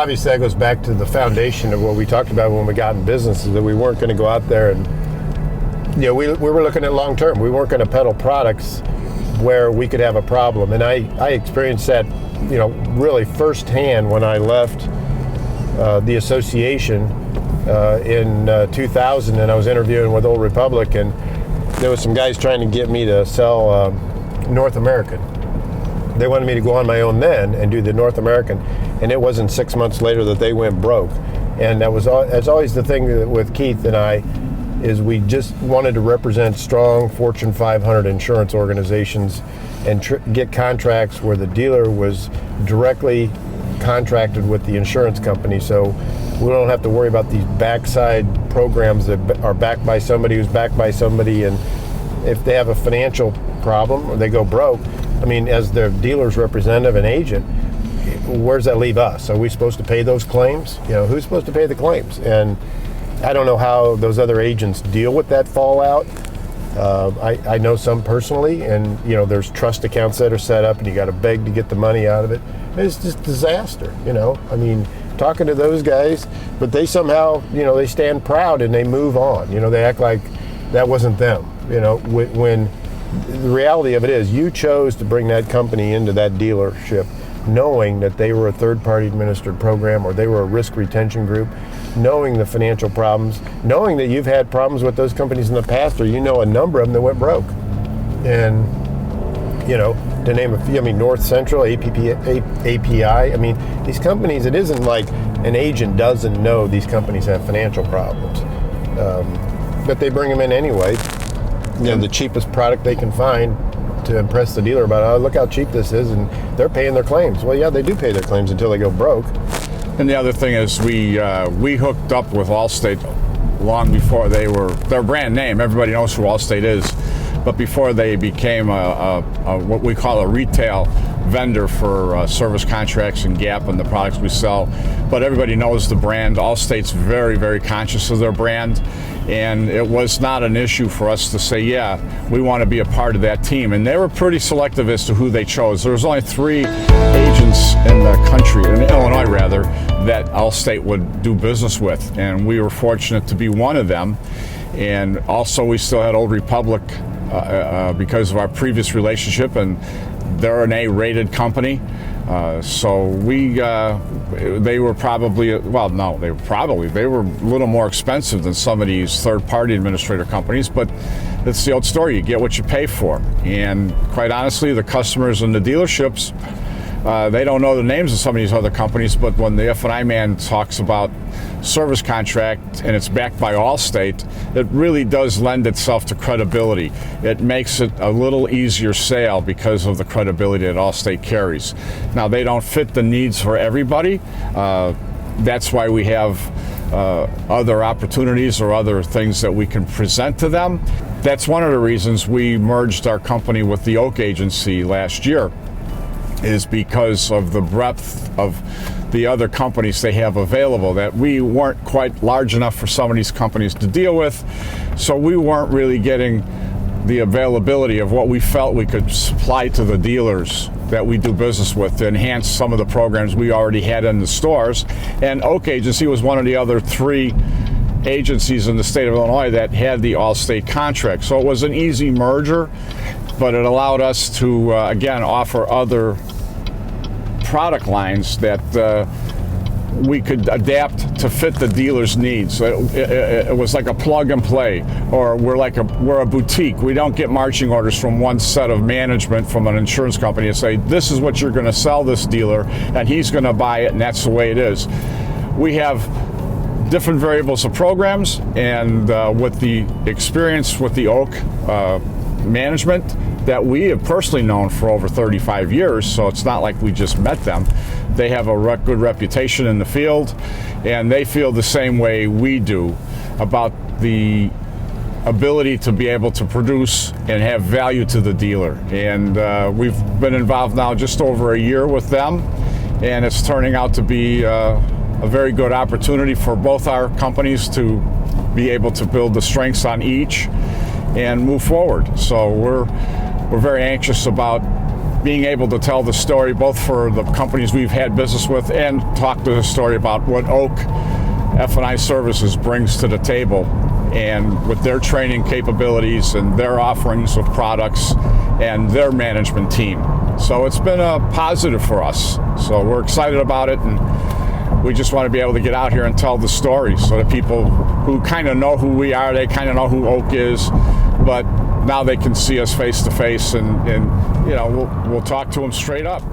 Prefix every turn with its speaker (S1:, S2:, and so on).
S1: obviously that goes back to the foundation of what we talked about when we got in business, is that we weren't going to go out there and, we were looking at long term. We weren't going to peddle products where we could have a problem. And I experienced that, really firsthand when I left the association in 2000, and I was interviewing with Old Republic, and there was some guys trying to get me to sell North American. They wanted me to go on my own then and do the North American, and it wasn't 6 months later that they went broke. And that's always the thing with Keith and I, is we just wanted to represent strong Fortune 500 insurance organizations and get contracts where the dealer was directly contracted with the insurance company, so we don't have to worry about these backside programs that are backed by somebody who's backed by somebody, and if they have a financial problem or they go broke, as their dealer's representative and agent, where does that leave us? Are we supposed to pay those claims? Who's supposed to pay the claims? And I don't know how those other agents deal with that fallout. I know some personally, and there's trust accounts that are set up and you got to beg to get the money out of it. It's just disaster, talking to those guys, but they somehow, they stand proud and they move on. They act like that wasn't them, when the reality of it is you chose to bring that company into that dealership knowing that they were a third-party administered program or they were a risk retention group, knowing the financial problems, knowing that you've had problems with those companies in the past, or a number of them that went broke. And, to name a few, North Central, API, these companies, it isn't like an agent doesn't know these companies have financial problems. But they bring them in anyway. The cheapest product they can find to impress the dealer about, oh, look how cheap this is, and they're paying their claims. Well, yeah, they do pay their claims until they go broke.
S2: And the other thing is we hooked up with Allstate long before they were their brand name. Everybody knows who Allstate is, but before they became a what we call a retail vendor for service contracts and GAP and the products we sell. But everybody knows the brand. Allstate's very, very conscious of their brand, and it was not an issue for us to say, yeah, we want to be a part of that team. And they were pretty selective as to who they chose. There was only 3 agents in the country, in Illinois rather, that Allstate would do business with, and we were fortunate to be one of them. And also we still had Old Republic because of our previous relationship, and they're an A-rated company. So they were probably, they were a little more expensive than some of these third-party administrator companies, but it's the old story, you get what you pay for. And quite honestly, the customers in the dealerships, they don't know the names of some of these other companies, but when the F&I man talks about service contract and it's backed by Allstate, it really does lend itself to credibility. It makes it a little easier sale because of the credibility that Allstate carries. Now, they don't fit the needs for everybody. That's why we have other opportunities or other things that we can present to them. That's one of the reasons we merged our company with the Oak Agency last year, is because of the breadth of the other companies they have available, that we weren't quite large enough for some of these companies to deal with, so we weren't really getting the availability of what we felt we could supply to the dealers that we do business with to enhance some of the programs we already had in the stores. And Oak Agency was one of the other 3 agencies in the state of Illinois that had the Allstate contract. So it was an easy merger, but it allowed us to, again, offer other product lines that we could adapt to fit the dealer's needs. It was like a plug and play, or we're a boutique. We don't get marching orders from one set of management from an insurance company and say, this is what you're going to sell this dealer, and he's going to buy it, and that's the way it is. We have different variables of programs, and with the experience with the Oak management that we have personally known for over 35 years, so it's not like we just met them. They have a good reputation in the field, and they feel the same way we do about the ability to be able to produce and have value to the dealer. And we've been involved now just over a year with them, and it's turning out to be a very good opportunity for both our companies to be able to build the strengths on each and move forward. So we're very anxious about being able to tell the story both for the companies we've had business with and talk to the story about what Oak F&I Services brings to the table, and with their training capabilities and their offerings of products and their management team. So it's been a positive for us. So we're excited about it, and we just want to be able to get out here and tell the story so that people who kind of know who we are, they kind of know who Oak is, but now they can see us face to face, and you know, we'll talk to them straight up.